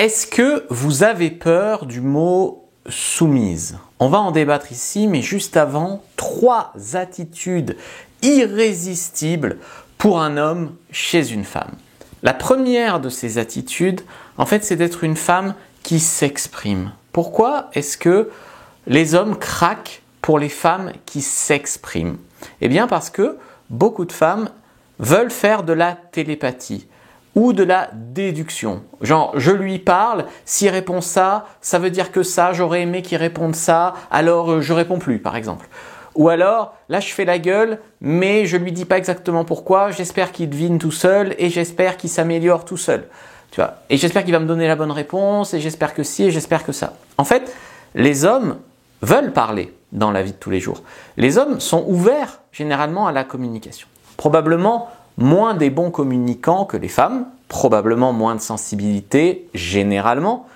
Est-ce que vous avez peur du mot soumise? On va en débattre ici, mais juste avant, 3 attitudes irrésistibles pour un homme chez une femme. La première de ces attitudes, en fait, c'est d'être une femme qui s'exprime. Pourquoi est-ce que les hommes craquent pour les femmes qui s'expriment? Eh bien parce que beaucoup de femmes veulent faire de la télépathie ou de la déduction. Genre, je lui parle, s'il répond ça, ça veut dire que ça, j'aurais aimé qu'il réponde ça, alors je réponds plus, par exemple. Ou alors, là je fais la gueule, mais je lui dis pas exactement pourquoi, j'espère qu'il devine tout seul et j'espère qu'il s'améliore tout seul. Tu vois, et j'espère qu'il va me donner la bonne réponse et j'espère que si et j'espère que ça. En fait, les hommes veulent parler dans la vie de tous les jours. Les hommes sont ouverts généralement à la communication. Probablement moins des bons communicants que les femmes, probablement moins de sensibilité généralement,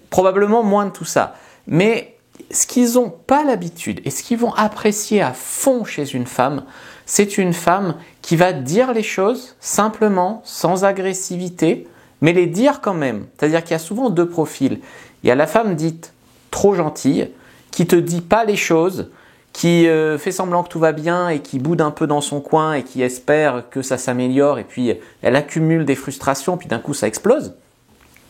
probablement moins de tout ça. Mais ce qu'ils n'ont pas l'habitude et ce qu'ils vont apprécier à fond chez une femme, c'est une femme qui va dire les choses simplement, sans agressivité, mais les dire quand même. C'est-à-dire qu'il y a souvent 2 profils. Il y a la femme dite trop gentille, qui te dit pas les choses, qui fait semblant que tout va bien et qui boude un peu dans son coin et qui espère que ça s'améliore et puis elle accumule des frustrations puis d'un coup ça explose.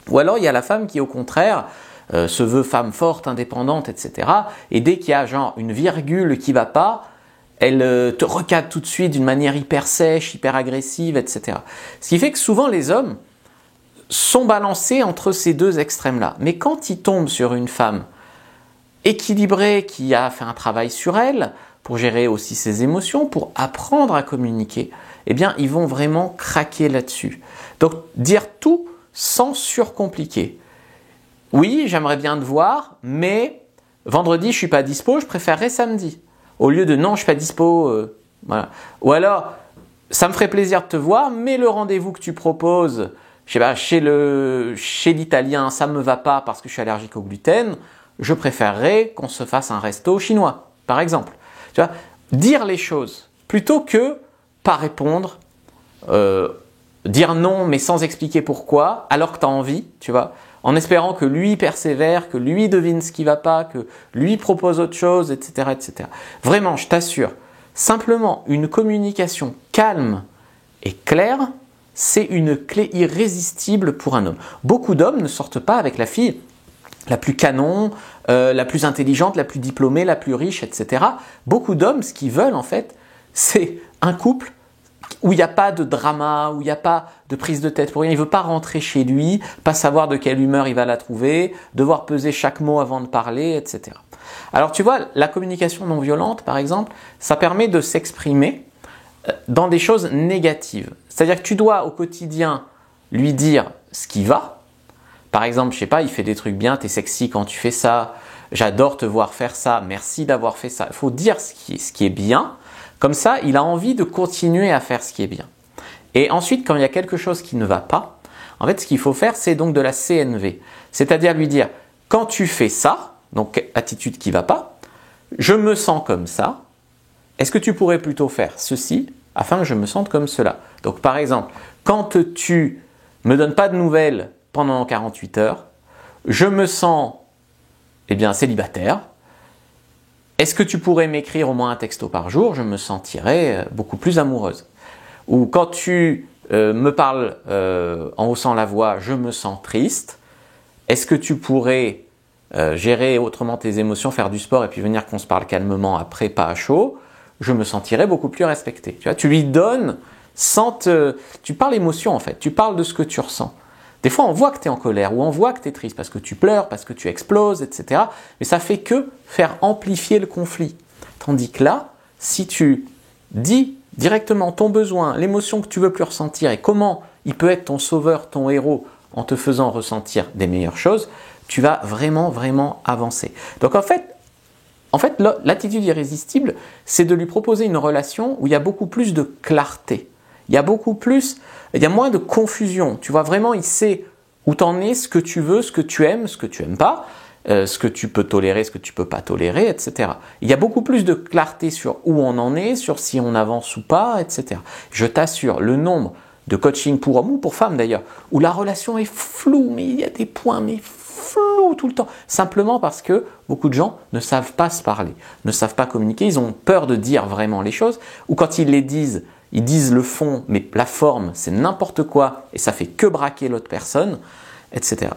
Ou alors il y a la femme qui au contraire se veut femme forte, indépendante, etc. Et dès qu'il y a genre une virgule qui va pas, elle te recadre tout de suite d'une manière hyper sèche, hyper agressive, etc. Ce qui fait que souvent les hommes sont balancés entre ces 2 extrêmes-là. Mais quand ils tombent sur une femme équilibrée qui a fait un travail sur elle, pour gérer aussi ses émotions, pour apprendre à communiquer, eh bien, ils vont vraiment craquer là-dessus. Donc, dire tout sans surcompliquer. Oui, j'aimerais bien te voir, mais vendredi, je suis pas dispo, je préférerais samedi. Au lieu de non, je suis pas dispo, voilà. Ou alors, ça me ferait plaisir de te voir, mais le rendez-vous que tu proposes, je sais pas, chez l'italien, ça me va pas parce que je suis allergique au gluten. Je préférerais qu'on se fasse un resto chinois, par exemple. Tu vois, dire les choses plutôt que pas répondre, dire non mais sans expliquer pourquoi, alors que tu as envie, tu vois, en espérant que lui persévère, que lui devine ce qui va pas, que lui propose autre chose, etc., etc. Vraiment, je t'assure, simplement une communication calme et claire, c'est une clé irrésistible pour un homme. Beaucoup d'hommes ne sortent pas avec la fille la plus canon, la plus intelligente, la plus diplômée, la plus riche, etc. Beaucoup d'hommes, ce qu'ils veulent en fait, c'est un couple où il n'y a pas de drama, où il n'y a pas de prise de tête pour rien. Il ne veut pas rentrer chez lui, pas savoir de quelle humeur il va la trouver, devoir peser chaque mot avant de parler, etc. Alors tu vois, la communication non violente, par exemple, ça permet de s'exprimer dans des choses négatives. C'est-à-dire que tu dois au quotidien lui dire ce qui va. Par exemple, je sais pas, il fait des trucs bien, t'es sexy quand tu fais ça, j'adore te voir faire ça, merci d'avoir fait ça. Il faut dire ce qui est bien, comme ça il a envie de continuer à faire ce qui est bien. Et ensuite, quand il y a quelque chose qui ne va pas, en fait ce qu'il faut faire c'est donc de la CNV. C'est-à-dire lui dire, quand tu fais ça, donc attitude qui ne va pas, je me sens comme ça, est-ce que tu pourrais plutôt faire ceci afin que je me sente comme cela? Donc par exemple, quand tu me donnes pas de nouvelles pendant 48 heures, je me sens célibataire. Est-ce que tu pourrais m'écrire au moins un texto par jour? Je me sentirais beaucoup plus amoureuse. Ou quand tu me parles en haussant la voix, je me sens triste. Est-ce que tu pourrais gérer autrement tes émotions, faire du sport et puis venir qu'on se parle calmement après, pas à chaud? Je me sentirais beaucoup plus respectée. Tu vois, tu lui donnes tu parles émotion en fait, tu parles de ce que tu ressens. Des fois, on voit que tu es en colère ou on voit que tu es triste parce que tu pleures, parce que tu exploses, etc. Mais ça fait que faire amplifier le conflit. Tandis que là, si tu dis directement ton besoin, l'émotion que tu veux plus ressentir et comment il peut être ton sauveur, ton héros en te faisant ressentir des meilleures choses, tu vas vraiment, vraiment avancer. Donc en fait, l'attitude irrésistible, c'est de lui proposer une relation où il y a beaucoup plus de clarté. Il y a moins de confusion. Tu vois, vraiment, il sait où t'en es, ce que tu veux, ce que tu aimes pas, ce que tu peux tolérer, ce que tu peux pas tolérer, etc. Il y a beaucoup plus de clarté sur où on en est, sur si on avance ou pas, etc. Je t'assure, le nombre de coaching pour hommes ou pour femmes d'ailleurs, où la relation est floue, mais il y a des points, mais flous tout le temps. Simplement parce que beaucoup de gens ne savent pas se parler, ne savent pas communiquer, ils ont peur de dire vraiment les choses, ou quand ils les disent, ils disent le fond, mais la forme, c'est n'importe quoi, et ça fait que braquer l'autre personne, etc.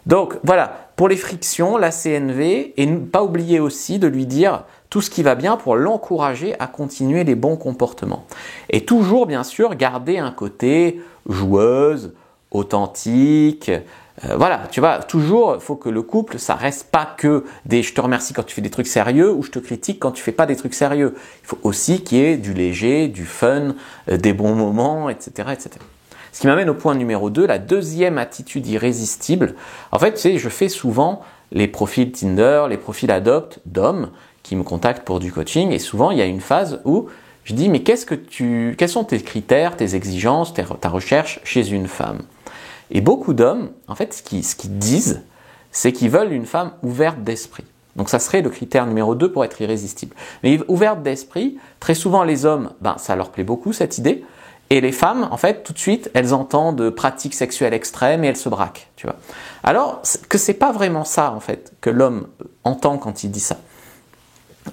Donc voilà, pour les frictions, la CNV, et ne pas oublier aussi de lui dire tout ce qui va bien pour l'encourager à continuer les bons comportements. Et toujours, bien sûr, garder un côté joueuse, authentique. Voilà, tu vois, toujours, il faut que le couple, ça reste pas que des je te remercie quand tu fais des trucs sérieux ou je te critique quand tu fais pas des trucs sérieux. Il faut aussi qu'il y ait du léger, du fun, des bons moments, etc., etc. Ce qui m'amène au point numéro 2, la deuxième attitude irrésistible. En fait, tu sais, je fais souvent les profils Tinder, les profils Adopt d'hommes qui me contactent pour du coaching, et souvent il y a une phase où je dis mais quels sont tes critères, tes exigences, ta recherche chez une femme? Et beaucoup d'hommes, en fait, ce qu'ils disent, c'est qu'ils veulent une femme ouverte d'esprit. Donc ça serait le critère numéro 2 pour être irrésistible. Mais ouverte d'esprit, très souvent les hommes, ça leur plaît beaucoup cette idée, et les femmes, en fait, tout de suite, elles entendent pratiques sexuelles extrêmes et elles se braquent, tu vois. Alors que c'est pas vraiment ça, en fait, que l'homme entend quand il dit ça.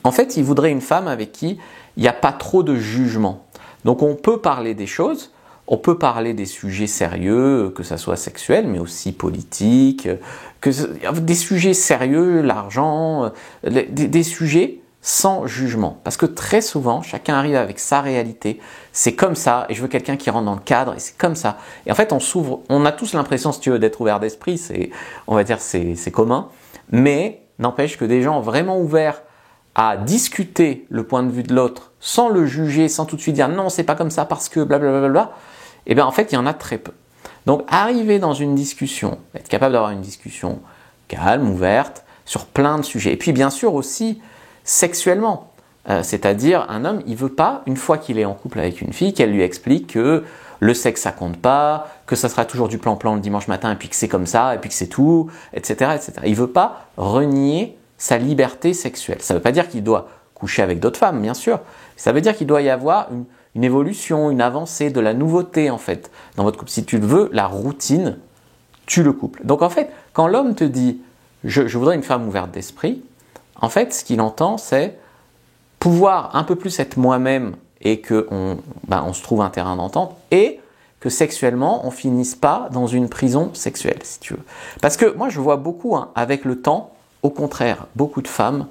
En fait, il voudrait une femme avec qui il n'y a pas trop de jugement. Donc on peut parler des choses, on peut parler des sujets sérieux, que ça soit sexuel, mais aussi politique, des sujets sérieux, l'argent, des sujets sans jugement. Parce que très souvent, chacun arrive avec sa réalité, c'est comme ça, et je veux quelqu'un qui rentre dans le cadre, et c'est comme ça. Et en fait, on a tous l'impression, si tu veux, d'être ouvert d'esprit, on va dire c'est commun, mais n'empêche que des gens vraiment ouverts à discuter le point de vue de l'autre sans le juger, sans tout de suite dire non, c'est pas comme ça parce que blablabla, et bien en fait, il y en a très peu. Donc, arriver dans une discussion, être capable d'avoir une discussion calme, ouverte, sur plein de sujets. Et puis, bien sûr, aussi sexuellement. C'est-à-dire, un homme, il veut pas, une fois qu'il est en couple avec une fille, qu'elle lui explique que le sexe, ça compte pas, que ça sera toujours du plan-plan le dimanche matin, et puis que c'est comme ça, et puis que c'est tout, etc., etc. Il veut pas renier sa liberté sexuelle. Ça ne veut pas dire qu'il doit coucher avec d'autres femmes, bien sûr. Ça veut dire qu'il doit y avoir une évolution, une avancée, de la nouveauté, en fait, dans votre couple. Si tu le veux, la routine tue le couple. Donc, en fait, quand l'homme te dit « je voudrais une femme ouverte d'esprit », en fait, ce qu'il entend, c'est pouvoir un peu plus être moi-même et qu'on se trouve un terrain d'entente et que sexuellement, on finisse pas dans une prison sexuelle, si tu veux. Parce que moi, je vois beaucoup, avec le temps, au contraire, beaucoup de femmes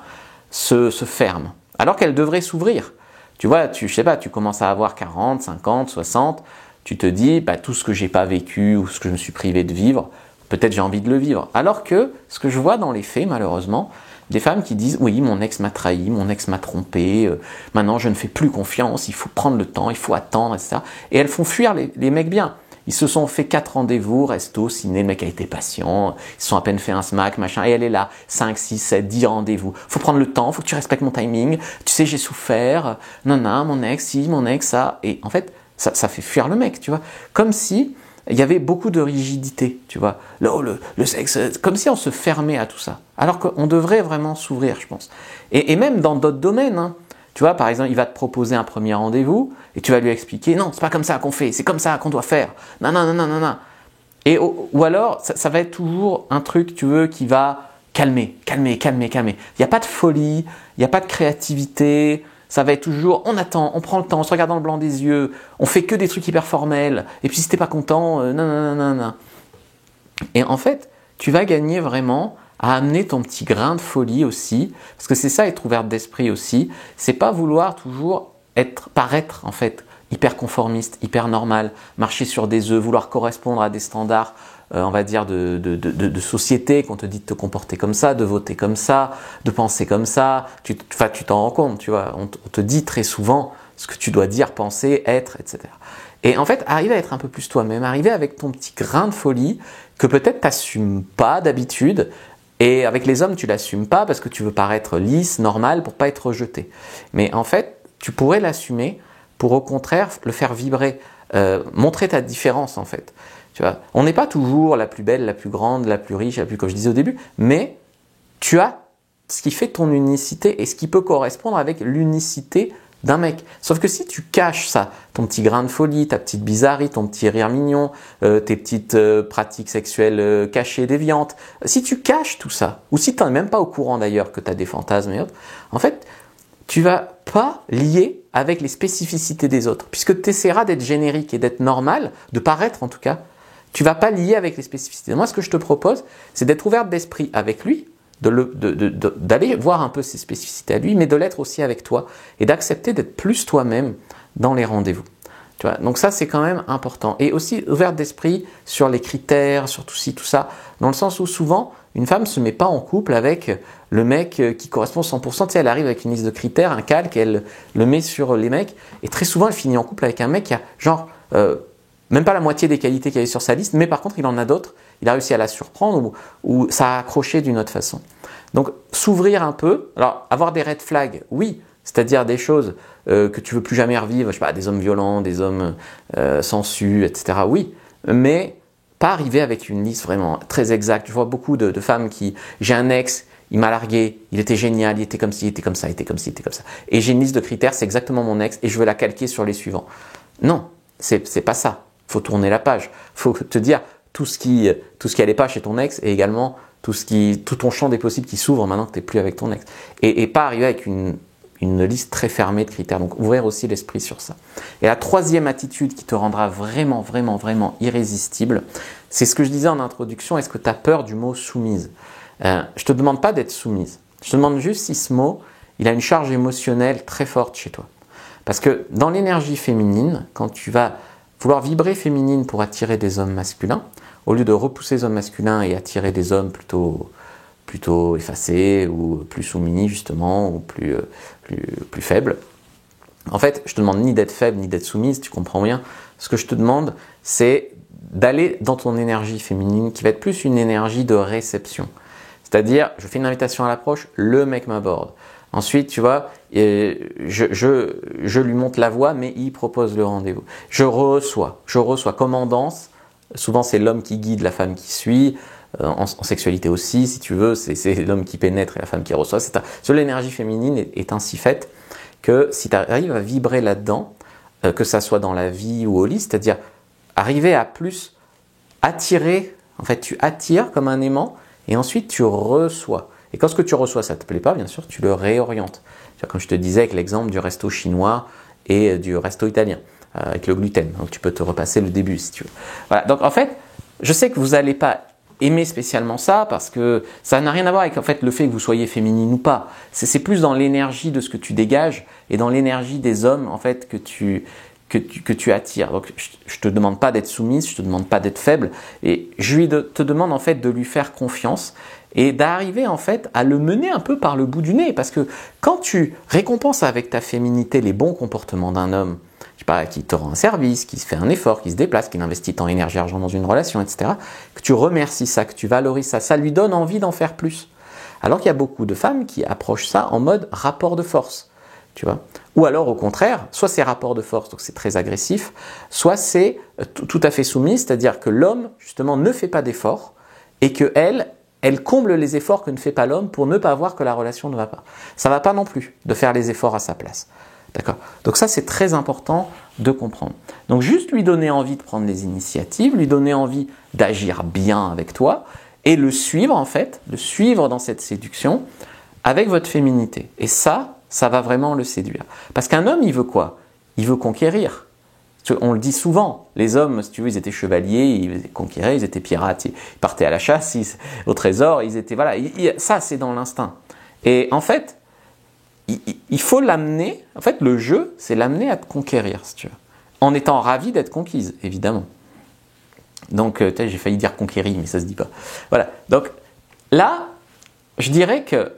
se ferment, alors qu'elles devraient s'ouvrir. Tu vois, je sais pas, tu commences à avoir 40, 50, 60, tu te dis, tout ce que j'ai pas vécu ou ce que je me suis privé de vivre, peut-être j'ai envie de le vivre. Alors que, ce que je vois dans les faits, malheureusement, des femmes qui disent, oui, mon ex m'a trahi, mon ex m'a trompé, maintenant je ne fais plus confiance, il faut prendre le temps, il faut attendre, etc. Et elles font fuir les mecs bien. Ils se sont fait 4 rendez-vous, resto, ciné, le mec a été patient, ils se sont à peine fait un smack, machin, et elle est là, 5, 6, 7, 10 rendez-vous. Faut prendre le temps, faut que tu respectes mon timing, tu sais, j'ai souffert, non, mon ex, si, mon ex, ça. Et en fait, ça fait fuir le mec, tu vois. Comme si il y avait beaucoup de rigidité, tu vois. Le sexe, comme si on se fermait à tout ça. Alors qu'on devrait vraiment s'ouvrir, je pense. Et même dans d'autres domaines, Tu vois, par exemple, il va te proposer un premier rendez-vous et tu vas lui expliquer « Non, c'est pas comme ça qu'on fait, c'est comme ça qu'on doit faire. Non, non, non, non, non, non. » Ou alors, ça va être toujours un truc, tu veux, qui va calmer. Il n'y a pas de folie, il n'y a pas de créativité. Ça va être toujours, on attend, on prend le temps, on se regarde dans le blanc des yeux, on fait que des trucs hyper formels. Et puis si t'es pas content, non, non, non, non, non. Et en fait, tu vas gagner vraiment à amener ton petit grain de folie aussi, parce que c'est ça être ouverte d'esprit aussi, c'est pas vouloir toujours paraître en fait hyper conformiste, hyper normal, marcher sur des œufs, vouloir correspondre à des standards, on va dire de société, qu'on te dit de te comporter comme ça, de voter comme ça, de penser comme ça, tu t'en rends compte, tu vois, on te dit très souvent ce que tu dois dire, penser, être, etc. Et en fait, arriver à être un peu plus toi-même, arriver avec ton petit grain de folie que peut-être t'assumes pas d'habitude. Et avec les hommes, tu l'assumes pas parce que tu veux paraître lisse, normal, pour pas être rejeté. Mais en fait, tu pourrais l'assumer pour au contraire le faire vibrer, montrer ta différence en fait. Tu vois, on n'est pas toujours la plus belle, la plus grande, la plus riche, comme je disais au début, mais tu as ce qui fait ton unicité et ce qui peut correspondre avec l'unicité d'un mec. Sauf que si tu caches ça, ton petit grain de folie, ta petite bizarrerie, ton petit rire mignon, tes petites pratiques sexuelles cachées, déviantes, si tu caches tout ça, ou si tu n'es même pas au courant d'ailleurs que tu as des fantasmes et autres, en fait, tu vas pas lier avec les spécificités des autres. Puisque tu essaieras d'être générique et d'être normal, de paraître en tout cas, tu vas pas lier avec les spécificités. Moi, ce que je te propose, c'est d'être ouverte d'esprit avec lui, d'aller voir un peu ses spécificités à lui, mais de l'être aussi avec toi et d'accepter d'être plus toi-même dans les rendez-vous. Tu vois, donc ça, c'est quand même important. Et aussi ouverte d'esprit sur les critères, sur tout ci, tout ça, dans le sens où souvent, une femme ne se met pas en couple avec le mec qui correspond 100%. Tu sais, elle arrive avec une liste de critères, un calque, elle le met sur les mecs, et très souvent, elle finit en couple avec un mec qui a genre même pas la moitié des qualités qu'il y avait sur sa liste, mais par contre, il en a d'autres. Il a réussi à la surprendre ou ça a accroché d'une autre façon. Donc, s'ouvrir un peu. Alors, avoir des red flags, oui, c'est-à-dire des choses que tu veux plus jamais revivre, je sais pas, des hommes violents, des hommes sensus, etc. Oui, mais pas arriver avec une liste vraiment très exacte. Je vois beaucoup de femmes qui, j'ai un ex, il m'a largué, il était génial, il était comme ci, il était comme ça, il était comme ci, il était comme ça. Et j'ai une liste de critères, c'est exactement mon ex, et je veux la calquer sur les suivants. Non, c'est pas ça. Faut tourner la page. Faut te dire tout ce qui allait pas chez ton ex et également tout ton champ des possibles qui s'ouvre maintenant que tu n'es plus avec ton ex. Et pas arriver avec une liste très fermée de critères. Donc ouvrir aussi l'esprit sur ça. Et la troisième attitude qui te rendra vraiment, vraiment, vraiment irrésistible, c'est ce que je disais en introduction. Est-ce que tu as peur du mot soumise? Je te demande pas d'être soumise. Je te demande juste si ce mot, il a une charge émotionnelle très forte chez toi. Parce que dans l'énergie féminine, quand tu vas vouloir vibrer féminine pour attirer des hommes masculins, au lieu de repousser les hommes masculins et attirer des hommes plutôt effacés ou plus soumis justement ou plus faibles. En fait, je te demande ni d'être faible ni d'être soumise, tu comprends bien. Ce que je te demande, c'est d'aller dans ton énergie féminine qui va être plus une énergie de réception. C'est-à-dire, je fais une invitation à l'approche, le mec m'aborde. Ensuite, tu vois, je lui monte la voie, mais il propose le rendez-vous. Je reçois comme en danse. Souvent, c'est l'homme qui guide, la femme qui suit. En sexualité aussi, si tu veux, c'est l'homme qui pénètre et la femme qui reçoit. L'énergie féminine est ainsi faite que si tu arrives à vibrer là-dedans, que ça soit dans la vie ou au lit, c'est-à-dire arriver à plus attirer, en fait, tu attires comme un aimant et ensuite tu reçois. Et quand ce que tu reçois, ça ne te plaît pas, bien sûr, tu le réorientes. Comme je te disais avec l'exemple du resto chinois et du resto italien, avec le gluten. Donc tu peux te repasser le début si tu veux. Voilà. Donc en fait, je sais que vous n'allez pas aimer spécialement ça parce que ça n'a rien à voir avec en fait, le fait que vous soyez féminine ou pas. C'est plus dans l'énergie de ce que tu dégages et dans l'énergie des hommes en fait, que tu attires. Donc je ne te demande pas d'être soumise, je ne te demande pas d'être faible. Et te demande en fait de lui faire confiance et d'arriver en fait à le mener un peu par le bout du nez. Parce que quand tu récompenses avec ta féminité les bons comportements d'un homme, je sais pas, qui te rend un service, qui se fait un effort, qui se déplace, qui investit temps, énergie, argent dans une relation, etc., que tu remercies ça, que tu valorises ça, ça lui donne envie d'en faire plus. Alors qu'il y a beaucoup de femmes qui approchent ça en mode rapport de force. Tu vois. Ou alors au contraire, soit c'est rapport de force, donc c'est très agressif, soit c'est tout à fait soumis, c'est-à-dire que l'homme justement ne fait pas d'efforts et que elle comble les efforts que ne fait pas l'homme pour ne pas voir que la relation ne va pas. Ça ne va pas non plus de faire les efforts à sa place. D'accord ? Donc ça, c'est très important de comprendre. Donc juste lui donner envie de prendre les initiatives, lui donner envie d'agir bien avec toi et le suivre en fait, le suivre dans cette séduction avec votre féminité. Et ça va vraiment le séduire. Parce qu'un homme, il veut quoi ? Il veut conquérir. On le dit souvent, les hommes, si tu veux, ils étaient chevaliers, ils conquéraient, ils étaient pirates, ils partaient à la chasse, au trésor, ils étaient... Voilà, ça c'est dans l'instinct. Et en fait, il faut l'amener, en fait le jeu, c'est l'amener à te conquérir, si tu veux. En étant ravi d'être conquise, évidemment. Donc, j'ai failli dire conquérir, mais ça se dit pas. Voilà, donc là, je dirais que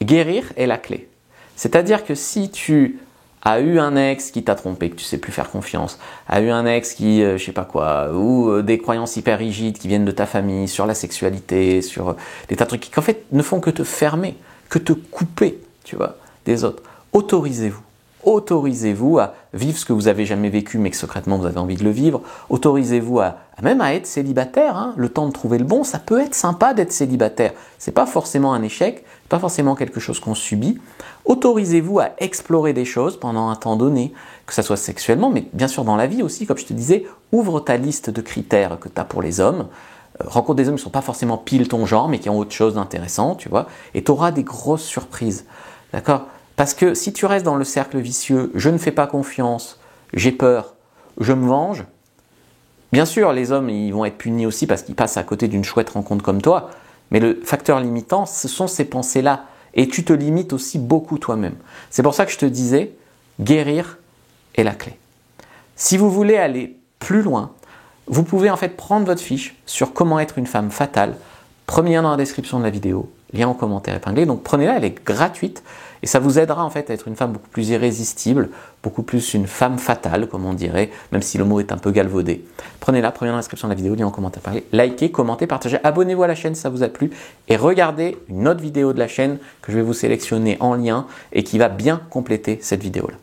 guérir est la clé. C'est-à-dire que si tu a eu un ex qui t'a trompé, que tu sais plus faire confiance, a eu un ex qui, je sais pas quoi, ou des croyances hyper rigides qui viennent de ta famille sur la sexualité, sur des tas de trucs qui en fait ne font que te fermer, que te couper, tu vois, des autres. Autorisez-vous. autorisez-vous à vivre ce que vous avez jamais vécu mais que secrètement vous avez envie de le vivre. Autorisez-vous même à être célibataire, hein. Le temps de trouver le bon, ça peut être sympa d'être célibataire. C'est pas forcément un échec, pas forcément quelque chose qu'on subit. Autorisez-vous à explorer des choses pendant un temps donné, que ça soit sexuellement, mais bien sûr dans la vie aussi, comme je te disais, ouvre ta liste de critères que tu as pour les hommes. Rencontre des hommes qui ne sont pas forcément pile ton genre, mais qui ont autre chose d'intéressant, tu vois, et tu auras des grosses surprises. D'accord ? Parce que si tu restes dans le cercle vicieux, je ne fais pas confiance, j'ai peur, je me venge, bien sûr, les hommes ils vont être punis aussi parce qu'ils passent à côté d'une chouette rencontre comme toi, mais le facteur limitant, ce sont ces pensées-là. Et tu te limites aussi beaucoup toi-même. C'est pour ça que je te disais, guérir est la clé. Si vous voulez aller plus loin, vous pouvez en fait prendre votre fiche sur comment être une femme fatale. Premier lien dans la description de la vidéo, lien en commentaire épinglé. Donc prenez-la, elle est gratuite et ça vous aidera en fait à être une femme beaucoup plus irrésistible, beaucoup plus une femme fatale comme on dirait, même si le mot est un peu galvaudé. Prenez-la, premier lien dans la description de la vidéo, lien en commentaire épinglé. Likez, commentez, partagez, abonnez-vous à la chaîne si ça vous a plu et regardez une autre vidéo de la chaîne que je vais vous sélectionner en lien et qui va bien compléter cette vidéo-là.